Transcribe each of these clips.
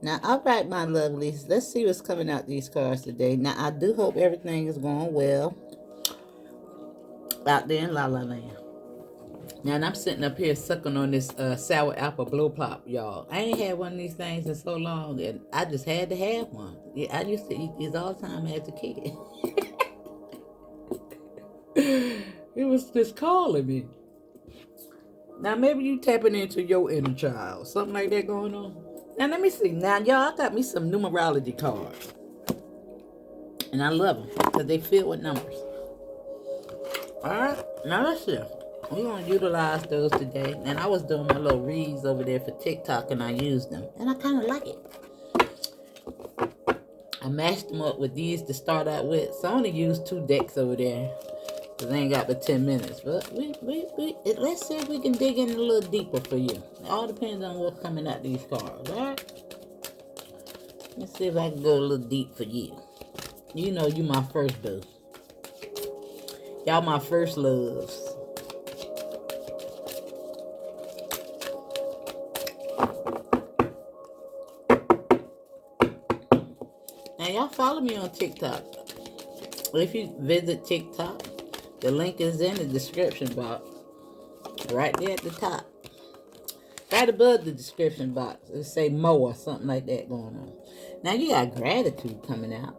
Now, all right, my lovelies. Let's see what's coming out these cards today. Now, I do hope everything is going well out there in La La Land. Now, and I'm sitting up here sucking on this sour apple blow pop, y'all. I ain't had one of these things in so long, and I just had to have one. Yeah, I used to eat these all the time as a kid. It was just calling me. Now, maybe you tapping into your inner child. Something like that going on. Now, let me see. Now, y'all, I got me some numerology cards. And I love them because they fill with numbers. Alright, now let's see. We're going to utilize those today. And I was doing my little reads over there for TikTok and I used them. And I kind of like it. I matched them up with these to start out with. So I only used 2 decks over there. Because I ain't got but 10 minutes. But let's see if we can dig in a little deeper for you. It all depends on what's coming out these cards. Alright? Let's see if I can go a little deep for you. You know you my first boo. Y'all my first loves. Now y'all follow me on TikTok. If you visit TikTok, the link is in the description box. Right there at the top. Right above the description box. It'll say Mo or something like that going on. Now you got gratitude coming out.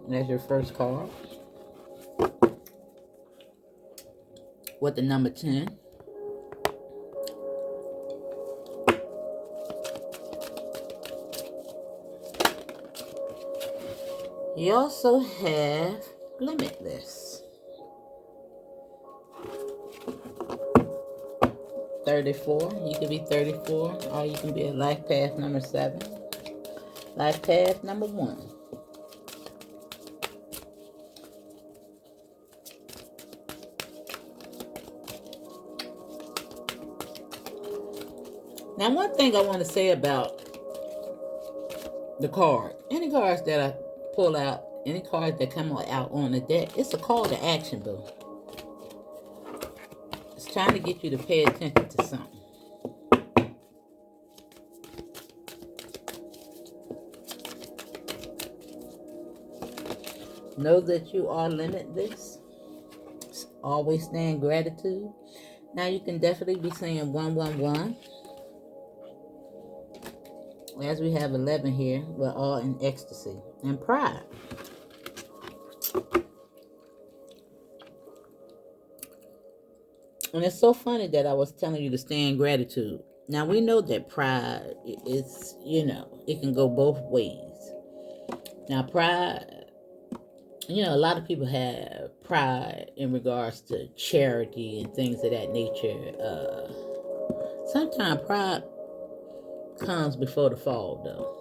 That's your first card. With the number 10. You also have limitless. 34. You can be 34, or you can be a life path number 7. Life path number 1. Now, one thing I want to say about the card, any cards that I pull out, any cards that come out on the deck, it's a call to action, boo. It's trying to get you to pay attention to something. Know that you are limitless. Always stay in gratitude. Now you can definitely be saying 111. As we have 11 here, we're all in ecstasy and pride. And it's so funny that I was telling you to stay in gratitude. Now we know that pride is, it can go both ways. Now pride, a lot of people have pride in regards to charity and things of that nature. Sometimes pride comes before the fall, though.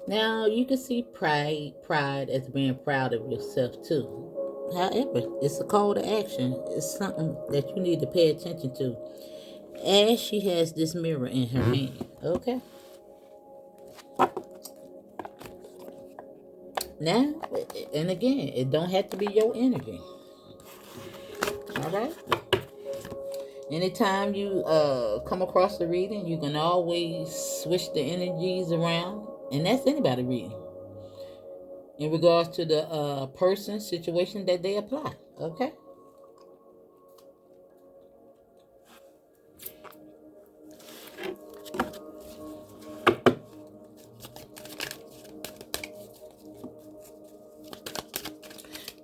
Now, you can see pride as being proud of yourself, too. However, it's a call to action. It's something that you need to pay attention to. As she has this mirror in her hand, okay? Now, and again, it don't have to be your energy. All right? Anytime you come across the reading, you can always switch the energies around. And that's anybody reading. In regards to the person, situation that they apply. Okay?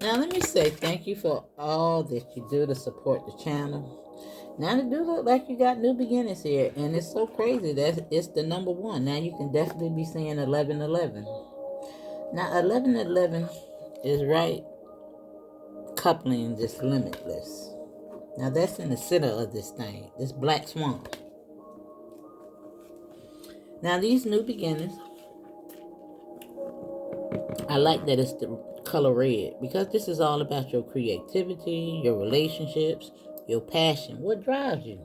Now, let me say thank you for all that you do to support the channel. Now, it do look like you got new beginnings here. And it's so crazy that it's the number 1. Now, you can definitely be saying 1111. Now, 1111 is right coupling this limitless. Now, that's in the center of this thing. This black swan. Now, these new beginnings, I like that it's the color red, because this is all about your creativity, your relationships, your passion, what drives you,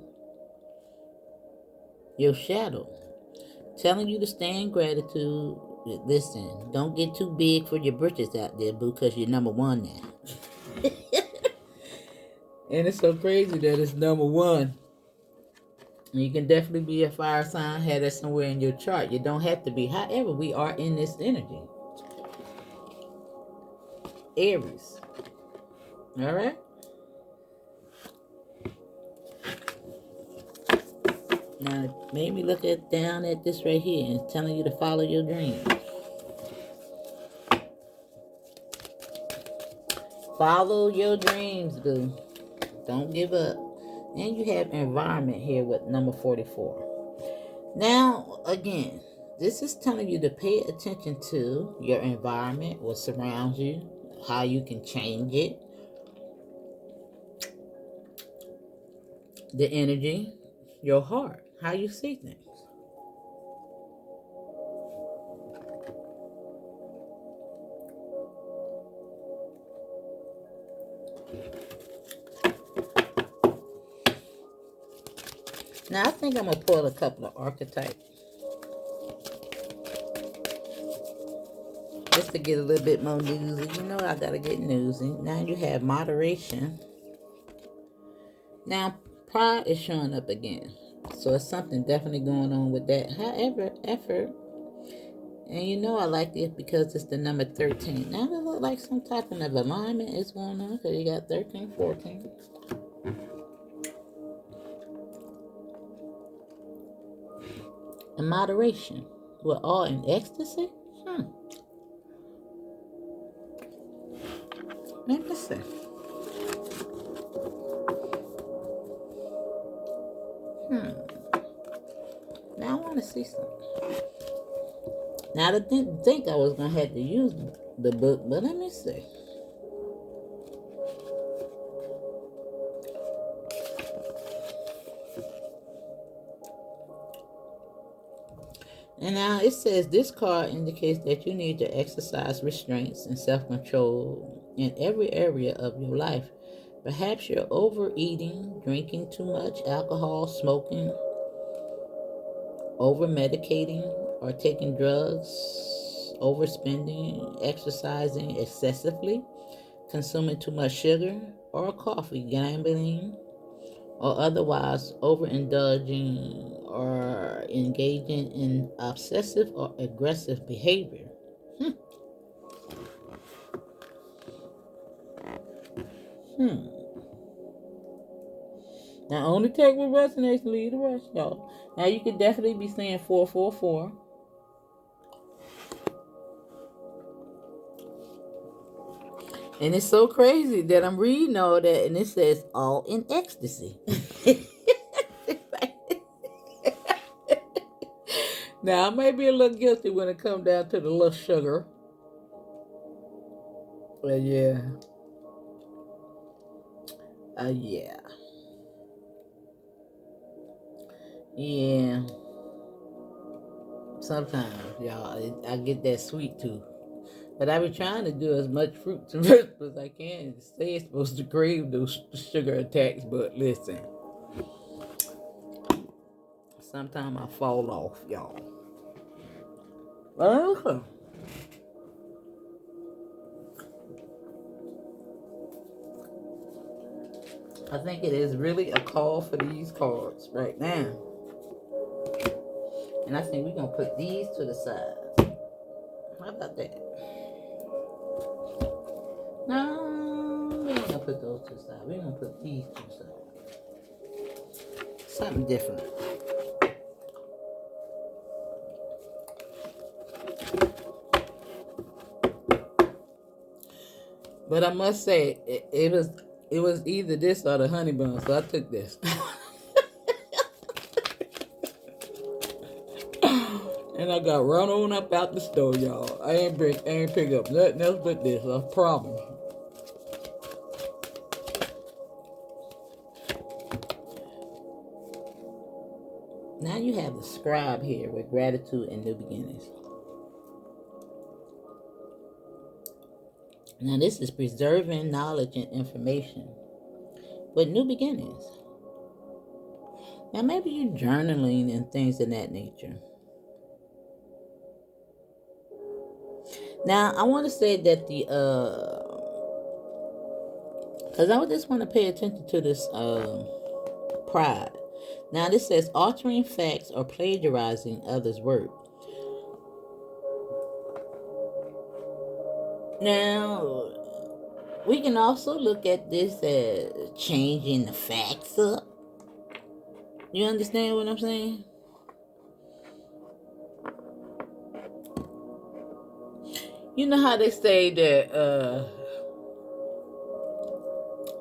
your shadow, telling you to stay in gratitude. Listen, don't get too big for your britches out there, boo, because you're number 1 now. And it's so crazy that it's number 1. You can definitely be a fire sign, have that somewhere in your chart. You don't have to be. However, we are in this energy. Aries. All right? Now, it made me look down at this right here and telling you to follow your dreams. Follow your dreams, boo. Don't give up. And you have environment here with number 44. Now, again, this is telling you to pay attention to your environment, what surrounds you, how you can change it, the energy, your heart, how you see things. Now, I think I'm going to pull a couple of archetypes just to get a little bit more newsy. You know I got to get newsy. Now you have moderation. Now, pride is showing up again. So it's something definitely going on with that. However, effort. And you know I like this because it's the number 13. Now it looks like some type of alignment is going on. So you got 13, 14. And moderation. We're all in ecstasy? Let me see. Now I want to see something. Now I didn't think I was going to have to use the book, but let me see. And now it says this card indicates that you need to exercise restraints and self-control in every area of your life. Perhaps you're overeating, drinking too much alcohol, smoking, over-medicating, or taking drugs, overspending, exercising excessively, consuming too much sugar or coffee, gambling, or otherwise overindulging or engaging in obsessive or aggressive behavior. Hmm. Now, only take what resonates and leave the rest, y'all. Now, you could definitely be saying 444. And it's so crazy that I'm reading all that and it says all in ecstasy. Now, I may be a little guilty when it comes down to the little sugar. But yeah. Yeah. Yeah. Sometimes, y'all, I get that sweet tooth. But I be trying to do as much fruits and vegetables as I can. They say it's supposed to crave those sugar attacks, but listen. Sometimes I fall off, y'all. Okay. I think it is really a call for these cards right now. And I think we're going to put these to the side. How about that? No, we're not going to put those to the side. We're going to put these to the side. Something different. But I must say, it was either this or the honey bun, so I took this. And I got run on up out the store, y'all. I ain't pick up nothing else but this. I promise. Now you have the scribe here with gratitude and new beginnings. Now this is preserving knowledge and information with new beginnings. Now maybe you're journaling and things of that nature. Now I want to say that because I just want to pay attention to this pride. Now this says altering facts or plagiarizing others' work. Now we can also look at this as changing the facts up. You understand what I'm saying? You know how they say that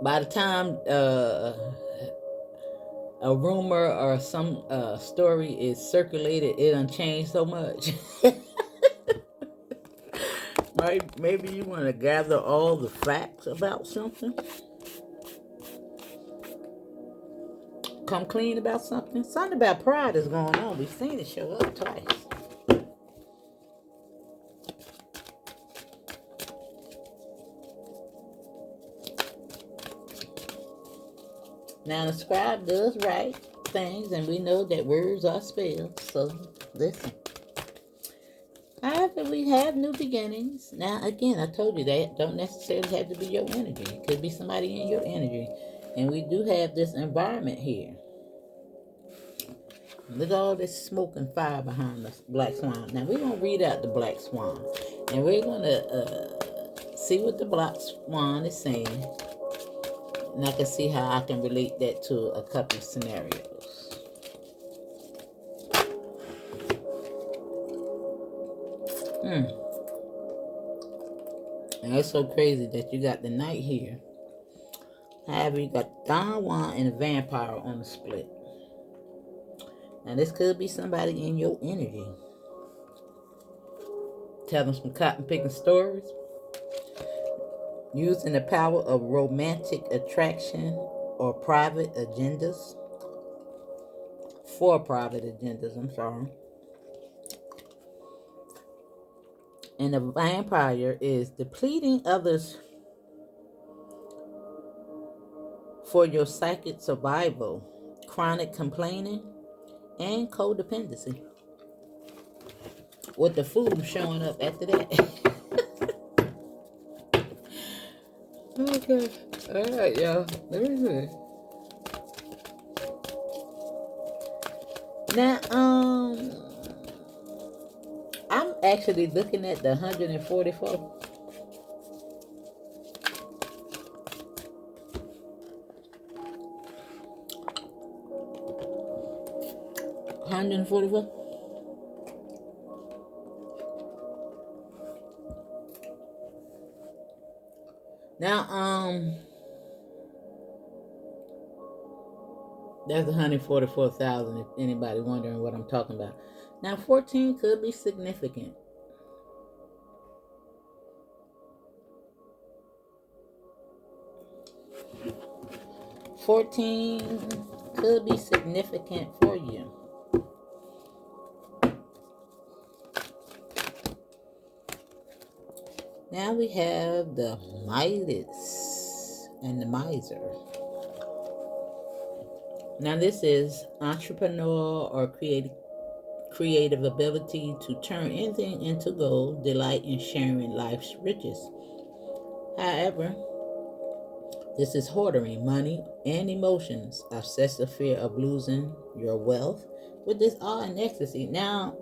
by the time a rumor or some story is circulated, it done changed so much. Right? Maybe you want to gather all the facts about something. Come clean about something. Something about pride is going on. We've seen it show up twice. Now the scribe does write things, and we know that words are spells. So listen. However, we have new beginnings. Now, again, I told you that don't necessarily have to be your energy. It could be somebody in your energy. And we do have this environment here. Look at all this smoke and fire behind the black swan. Now, we're going to read out the black swan. And we're going to see what the black swan is saying. And I can see how I can relate that to a couple of scenarios. And it's so crazy that you got the knight here. However, you got Don Juan and a vampire on the split. Now, this could be somebody in your energy. Tell them some cotton picking stories. Using the power of romantic attraction or private agendas. For private agendas, I'm sorry. And the vampire is depleting others for your psychic survival, chronic complaining, and codependency. With the food showing up after that. Okay. Alright, y'all. Let me see. Now, I'm actually looking at the 144. 144. Now, that's 144,000 if anybody wondering what I'm talking about. Now, 14 could be significant. Could be significant for you. Now we have the Midas and the Miser. Now this is entrepreneur or creative ability to turn anything into gold, delight in sharing life's riches. However, this is hoarding money and emotions, obsessive fear of losing your wealth, with this all in ecstasy. Now,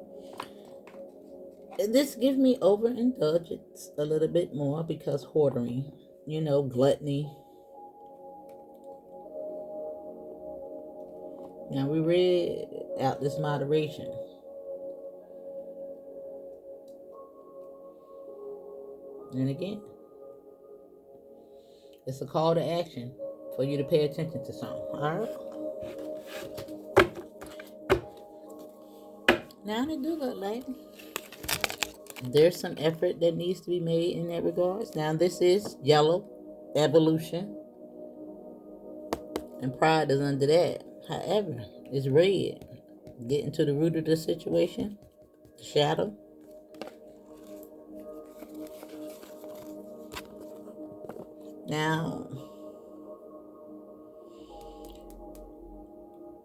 this gives me overindulgence a little bit more because hoarding, gluttony. Now we read out this moderation. And again, it's a call to action for you to pay attention to something. Alright? Now it do look like there's some effort that needs to be made in that regards. Now this is yellow, evolution. And pride is under that. However, it's red. Getting to the root of the situation. The shadow. Now,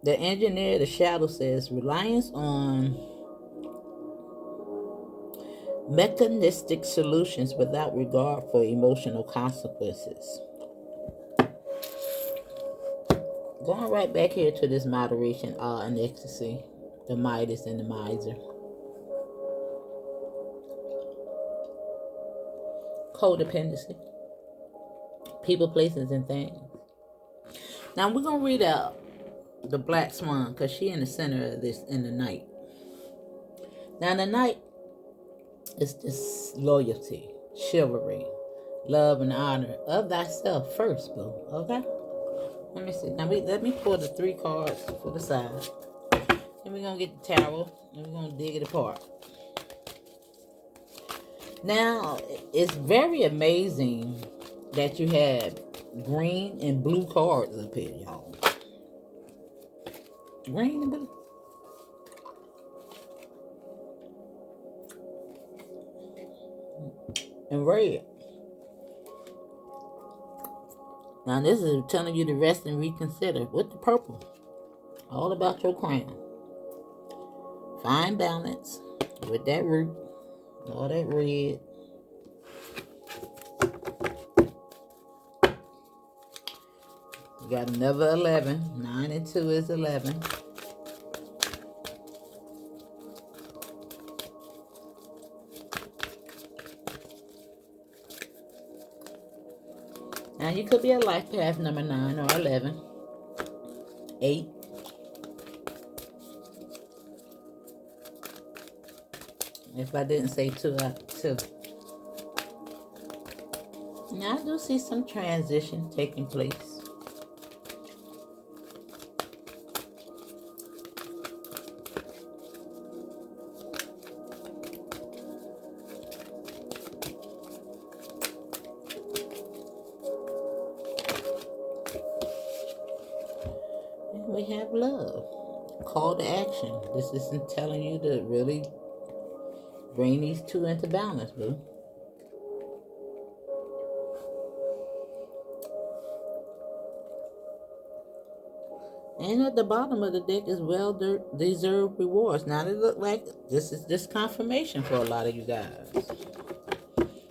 the engineer, the shadow says, reliance on mechanistic solutions without regard for emotional consequences. going right back here to this moderation, awe, and ecstasy, the Midas and the Miser. Codependency, people, places, and things. Now we're gonna read out the Black Swan because she in the center of this in the night. Now the night is this loyalty, chivalry, love, and honor of thyself first, boo. Okay. Let me see. Now let me pull the 3 cards for the side. Then we're gonna get the tarot and we're gonna dig it apart. Now it's very amazing that you have green and blue cards up here, y'all. Green and blue. And red. Now this is telling you to rest and reconsider with the purple. All about your crown. Find balance with that root. All that red. We got another 11. 9 and 2 is 11. Now you could be a life path number 9 or 11. 8. If I didn't say 2, I 2. Now I do see some transition taking place. And we have love. Call to action. This isn't telling you to really bring these 2 into balance, boo. And at the bottom of the deck is well-deserved rewards. Now they look like this is just confirmation for a lot of you guys.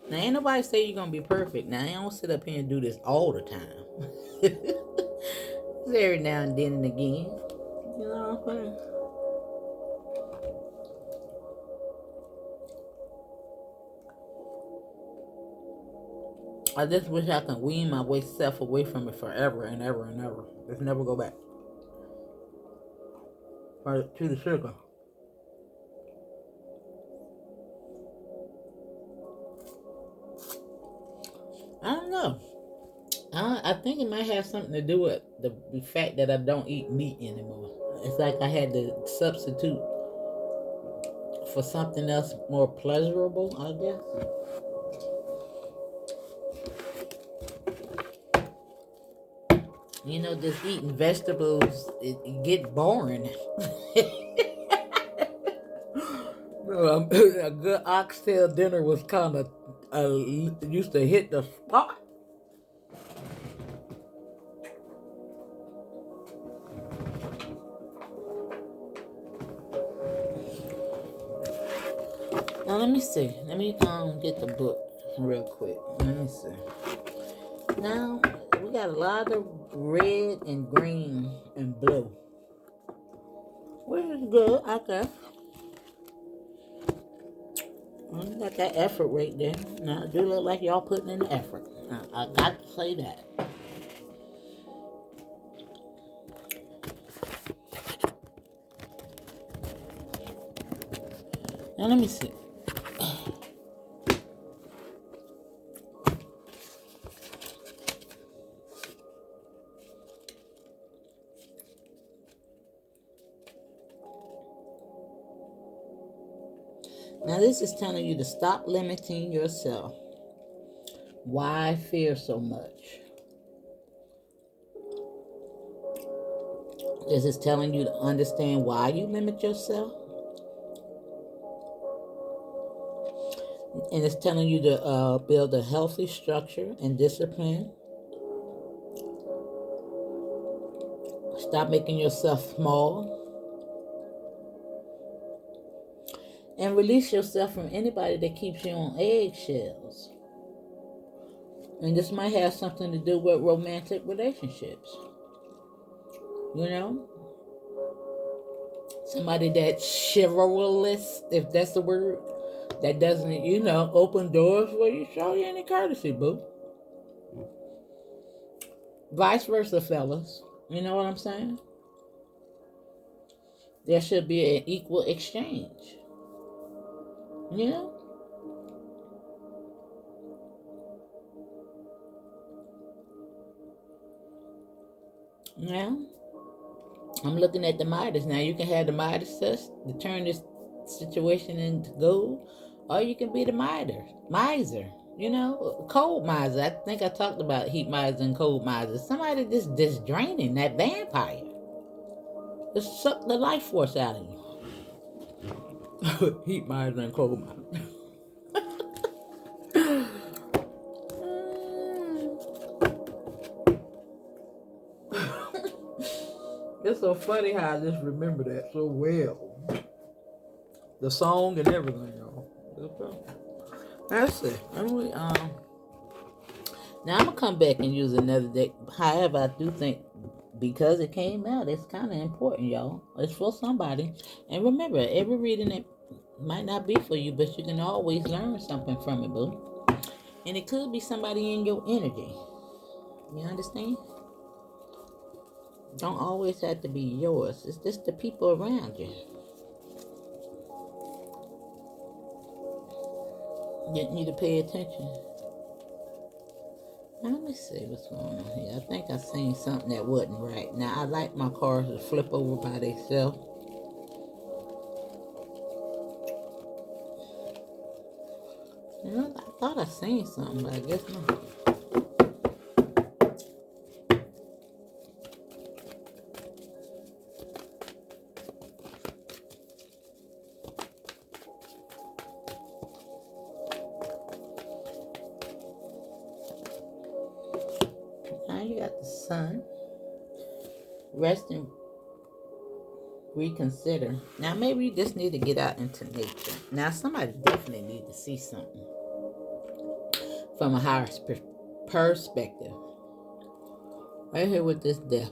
Now ain't nobody say you're gonna be perfect. Now I don't sit up here and do this all the time. It's every now and then and again. You know what I'm saying? I just wish I could wean myself away from it forever and ever and ever. Just never go back. Right to the sugar. I don't know. I think it might have something to do with the fact that I don't eat meat anymore. It's like I had to substitute for something else more pleasurable, I guess. You know, just eating vegetables, it get boring. A good oxtail dinner was kind of used to hit the spot. Now let me see. Let me get the book real quick. Let me see. Now we got a lot of red and green and blue, which is good, I guess. You got that effort right there. Now it do look like y'all putting in the effort. I got to say that. Now let me see. Now this is telling you to stop limiting yourself. Why fear so much? This is telling you to understand why you limit yourself. And it's telling you to build a healthy structure and discipline. Stop making yourself small. And release yourself from anybody that keeps you on eggshells. And this might have something to do with romantic relationships. You know, somebody that's chivalrous, if that's the word, that doesn't, open doors for you, show you any courtesy, boo. Vice versa, fellas. You know what I'm saying? There should be an equal exchange. You know? Now, I'm looking at the Midas. Now, you can have the Midas touch to turn this situation into gold, or you can be the miser. Cold miser. I think I talked about heat miser and cold miser. Somebody just draining that vampire. Just suck the life force out of you. Heat miser and cold miser. It's so funny how I just remember that so well. The song and everything, y'all. That's it. Now I'm gonna come back and use another deck. However, I do think because it came out, it's kind of important, y'all. It's for somebody. And remember, every reading it might not be for you, but you can always learn something from it, boo. And it could be somebody in your energy. You understand? Don't always have to be yours. It's just the people around you. You need to pay attention. Now, let me see what's going on here. I think I seen something that wasn't right. Now, I like my cars to flip over by themselves. I thought I seen something, but I guess not. Now you got the sun. Rest and reconsider. Now maybe you just need to get out into nature. Now somebody definitely need to see something from a higher perspective. Right here with this death.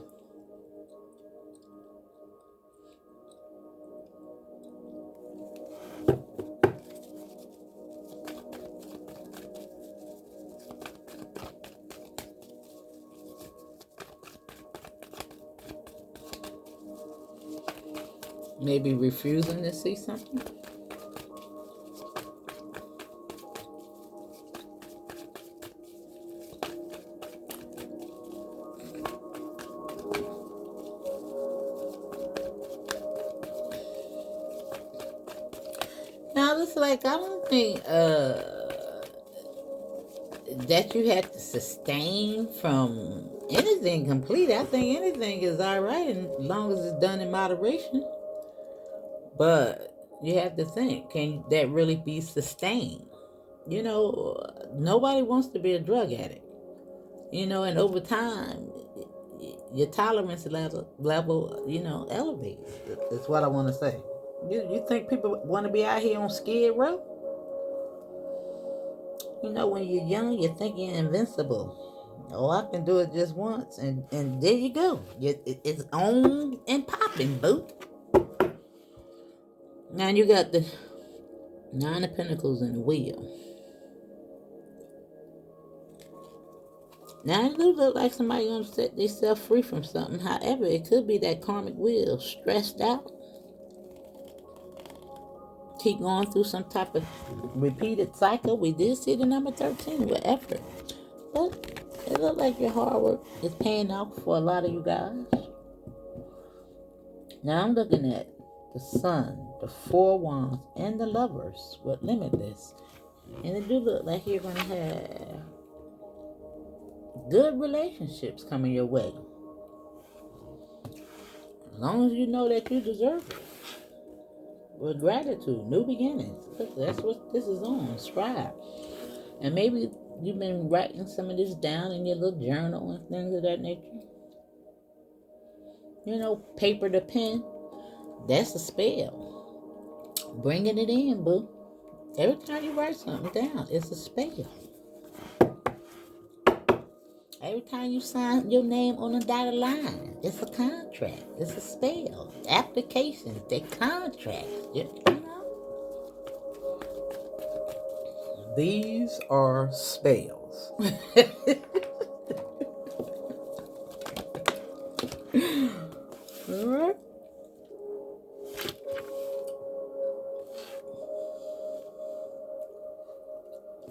Maybe refusing to see something. Now it's like I don't think that you have to sustain from anything complete. I think anything is alright as long as it's done in moderation. But you have to think, can that really be sustained? Nobody wants to be a drug addict. And over time, your tolerance level, elevates. That's what I want to say. You think people want to be out here on Skid Row? When you're young, you think you're invincible. Oh, I can do it just once, and there you go. It's on and popping, boo. Now you got the Nine of Pentacles and the Wheel. Now it do look like somebody gonna set themselves free from something. However, it could be that karmic wheel, stressed out. Keep going through some type of repeated cycle. We did see the number 13 with effort. But it looked like your hard work is paying off for a lot of you guys. Now I'm looking at the Sun, the Four Wands, and the Lovers with Limitless. And it do look like you're going to have good relationships coming your way. As long as you know that you deserve it. With gratitude, new beginnings. That's what this is on. Scribe. And maybe you've been writing some of this down in your little journal and things of that nature. Paper to pen. That's a spell. Bringing it in, boo. Every time you write something down, it's a spell. Every time you sign your name on a dotted line, it's a contract. It's a spell. Applications, they contracts. You know? These are spells. All right.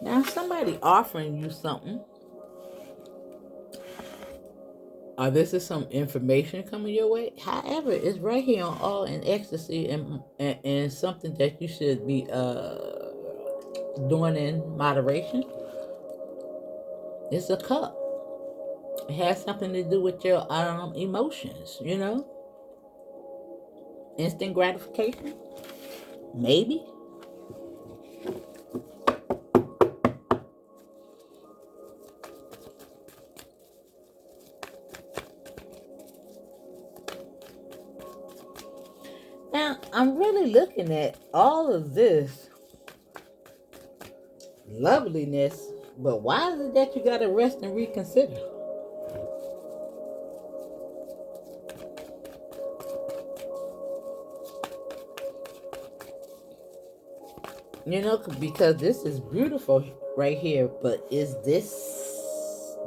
Now, if somebody offering you something, or this is some information coming your way. However, it's right here on All in Ecstasy, and something that you should be doing in moderation. It's a cup. It has something to do with your emotions. Instant gratification, maybe. Now, I'm really looking at all of this loveliness, but why is it that you got to rest and reconsider? Because this is beautiful right here, but is this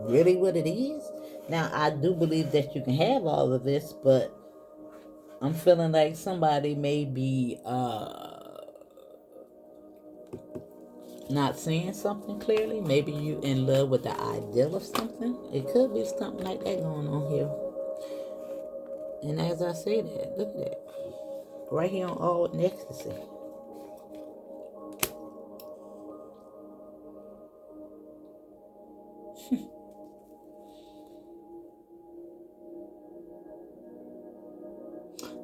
really what it is? Now, I do believe that you can have all of this, but I'm feeling like somebody may be not seeing something clearly. Maybe you in love with the ideal of something. It could be something like that going on here. And as I say that, look at that. Right here on All in Ecstasy.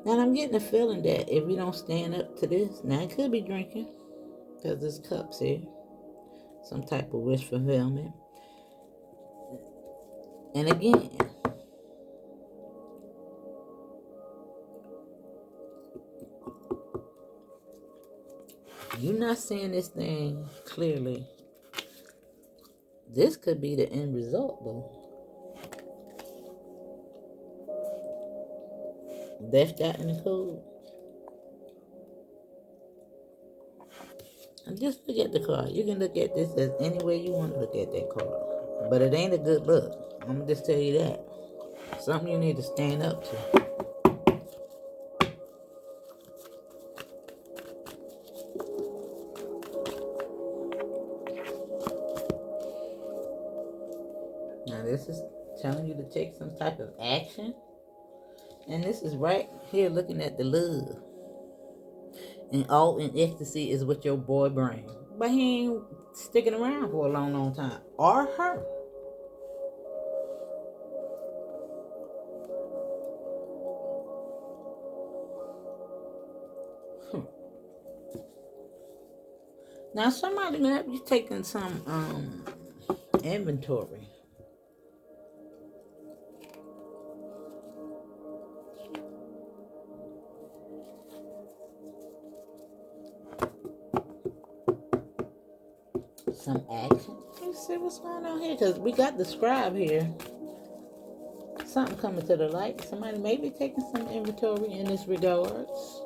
Now I'm getting the feeling that if we don't stand up to this, now it could be drinking, because there's cups here. Some type of wish fulfillment. And again, you're not seeing this thing clearly. This could be the end result, though. Left out in the cold. And just look at the card. You can look at this as any way you want to look at that card. But it ain't a good look. I'm going to just tell you that. Something you need to stand up to. Now, this is telling you to take some type of action. And this is right here looking at the love. And All in Ecstasy is with your boy brain. But he ain't sticking around for a long, long time. Or her. Now somebody may be taking some inventory. Some action. Let's see what's going on here, because we got the scribe here. Something coming to the light. Somebody may be taking some inventory in this regards.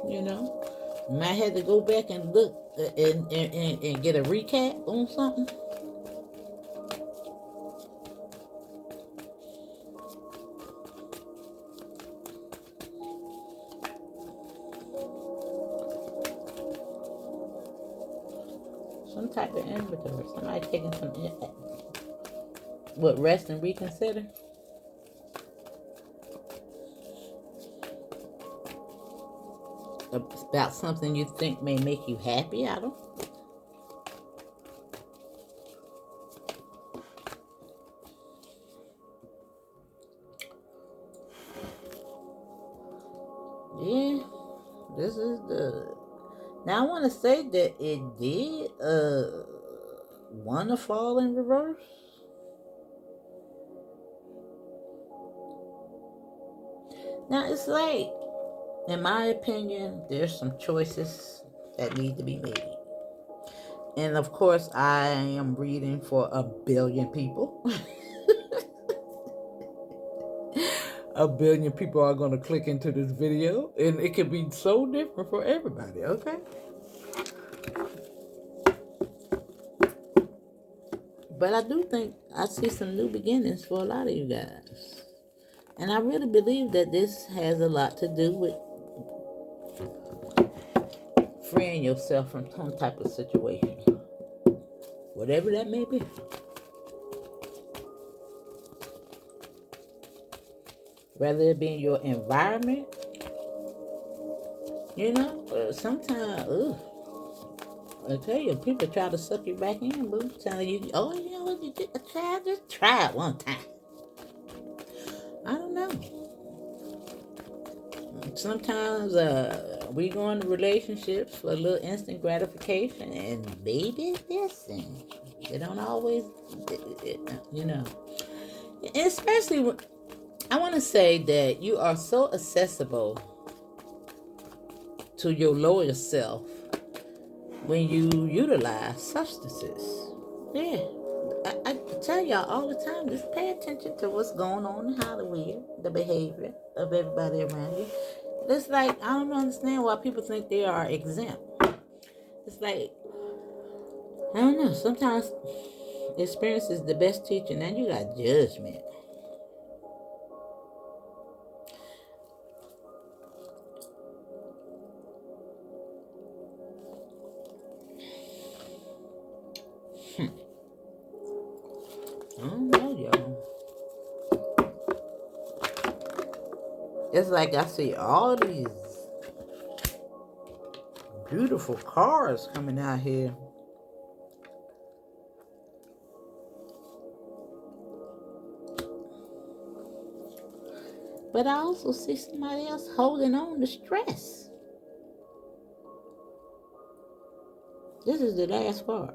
Might have to go back and look and get a recap on something. Some type of inventory. Somebody taking some rest and reconsider. About something you think may make you happy. I don't. Yeah, this is the. Now I want to say that it did want to fall in reverse. Now it's like, in my opinion, there's some choices that need to be made. And of course, I am reading for a billion people. a billion people are going to click into this video, and it could be so different for everybody, okay? But I do think I see some new beginnings for a lot of you guys. And I really believe that this has a lot to do with freeing yourself from some type of situation, whatever that may be. Whether it be in your environment, sometimes, I tell you, people try to suck you back in, boo. Telling you, oh, you just try it one time. I don't know. Sometimes we go into relationships for a little instant gratification, and maybe this, and they don't always, Especially, I want to say that you are so accessible to your lower self when you utilize substances. Yeah. I tell y'all all the time, just pay attention to what's going on in Hollywood, the behavior of everybody around you. It's like, I don't understand why people think they are exempt. It's like, I don't know, sometimes experience is the best teacher, and then you got judgment. I don't know, y'all. It's like I see all these beautiful cars coming out here. But I also see somebody else holding on to stress. This is the last part.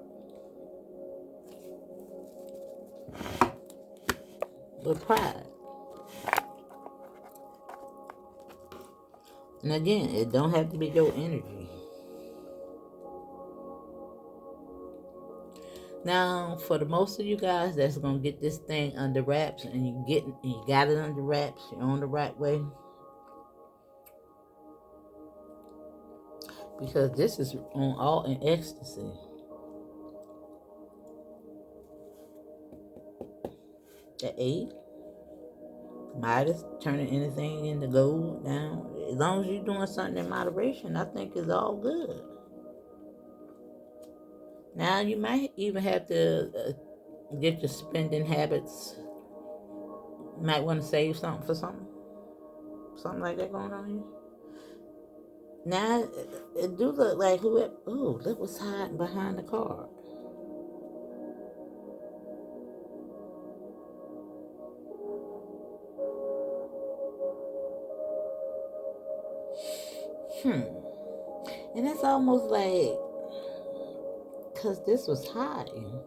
With pride. And again, it don't have to be your energy. Now, for the most of you guys that's gonna get this thing under wraps, and you got it under wraps, you're on the right way. Because this is on all in ecstasy. The 8, Midas, turning anything into gold. Now, as long as you're doing something in moderation, I think it's all good. Now, you might even have to get your spending habits. You might want to save something for something like that going on here. Now, it do look like whoever. Oh, look what's hiding behind the card. And it's almost like, because this was hiding.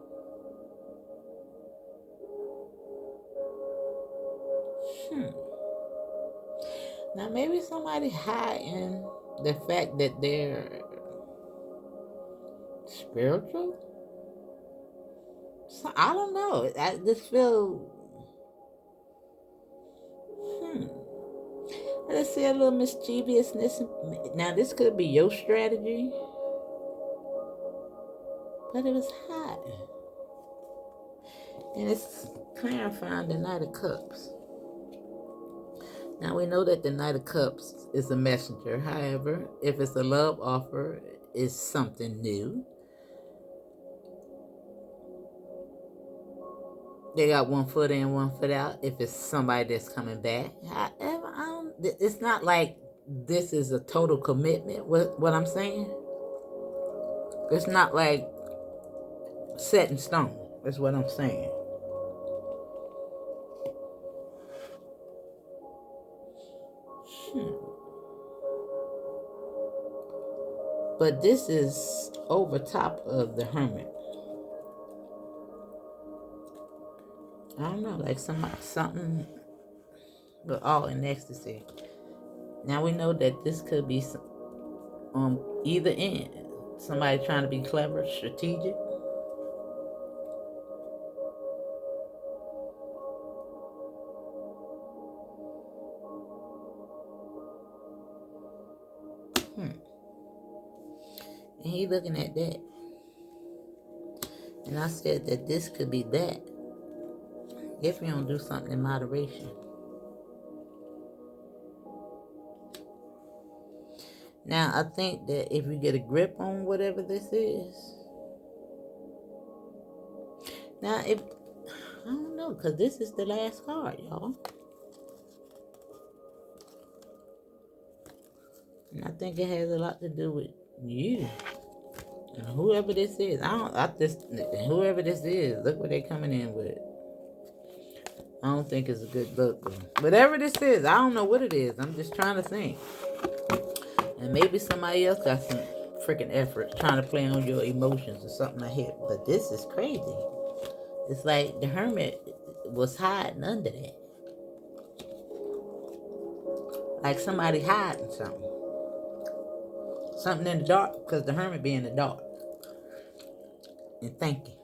Now, maybe somebody hiding the fact that they're spiritual. So, I don't know. I just feel. I just see a little mischievousness. Now, this could be your strategy, but it was hiding. And it's clarifying the Knight of Cups. Now, we know that the Knight of Cups is a messenger. However, if it's a love offer, it's something new. They got one foot in, one foot out. If it's somebody that's coming back. However, it's not like this is a total commitment. What I'm saying? It's not like set in stone. That's what I'm saying. But this is over top of the Hermit. I don't know, like something, but all in ecstasy. Now we know that this could be on either end. Somebody trying to be clever, strategic. And he looking at that. And I said that this could be that if you don't do something in moderation. Now, I think that if you get a grip on whatever this is, now, if, I don't know, because this is the last card, y'all. And I think it has a lot to do with you. And whoever this is, whoever this is, look what they coming in with. I don't think it's a good look. Whatever this is, I don't know what it is. I'm just trying to think. And maybe somebody else got some freaking effort trying to play on your emotions or something like that. But this is crazy. It's like the hermit was hiding under that. Like somebody hiding something. Something in the dark, because the hermit be in the dark. And thinking.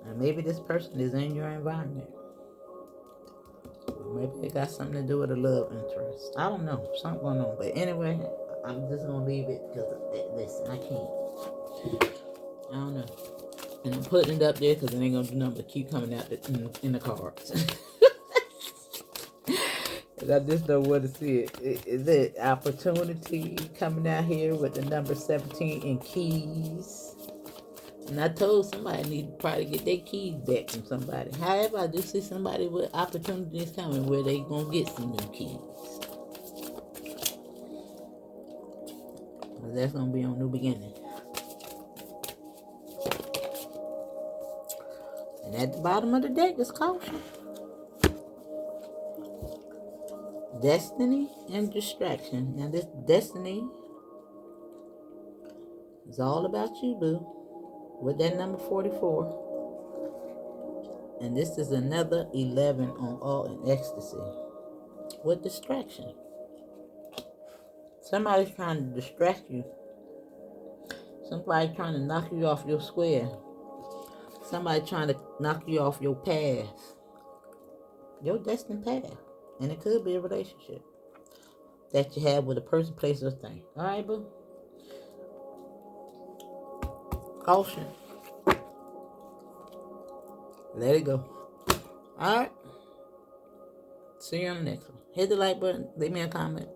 And maybe this person is in your environment. Maybe it got something to do with a love interest. I don't know. Something going on. But anyway, I'm just going to leave it because, listen, I can't. I don't know. And I'm putting it up there because it ain't going to do nothing but keep coming out in the cards. I just don't want to see it. Is it opportunity coming out here with the number 17 in keys? And I told somebody I need to probably get their keys back from somebody. However, I do see somebody with opportunities coming where they going to get some new keys. But that's going to be on New Beginning. And at the bottom of the deck is caution. Destiny and distraction. Now this destiny is all about you, boo. With that number 44. And this is another 11 on all in ecstasy. With distraction. Somebody's trying to distract you. Somebody trying to knock you off your square. Somebody trying to knock you off your path. Your destined path. And it could be a relationship that you have with a person, place, or thing. Alright, boo? Caution. Let it go. Alright? See you on the next one. Hit the like button. Leave me a comment.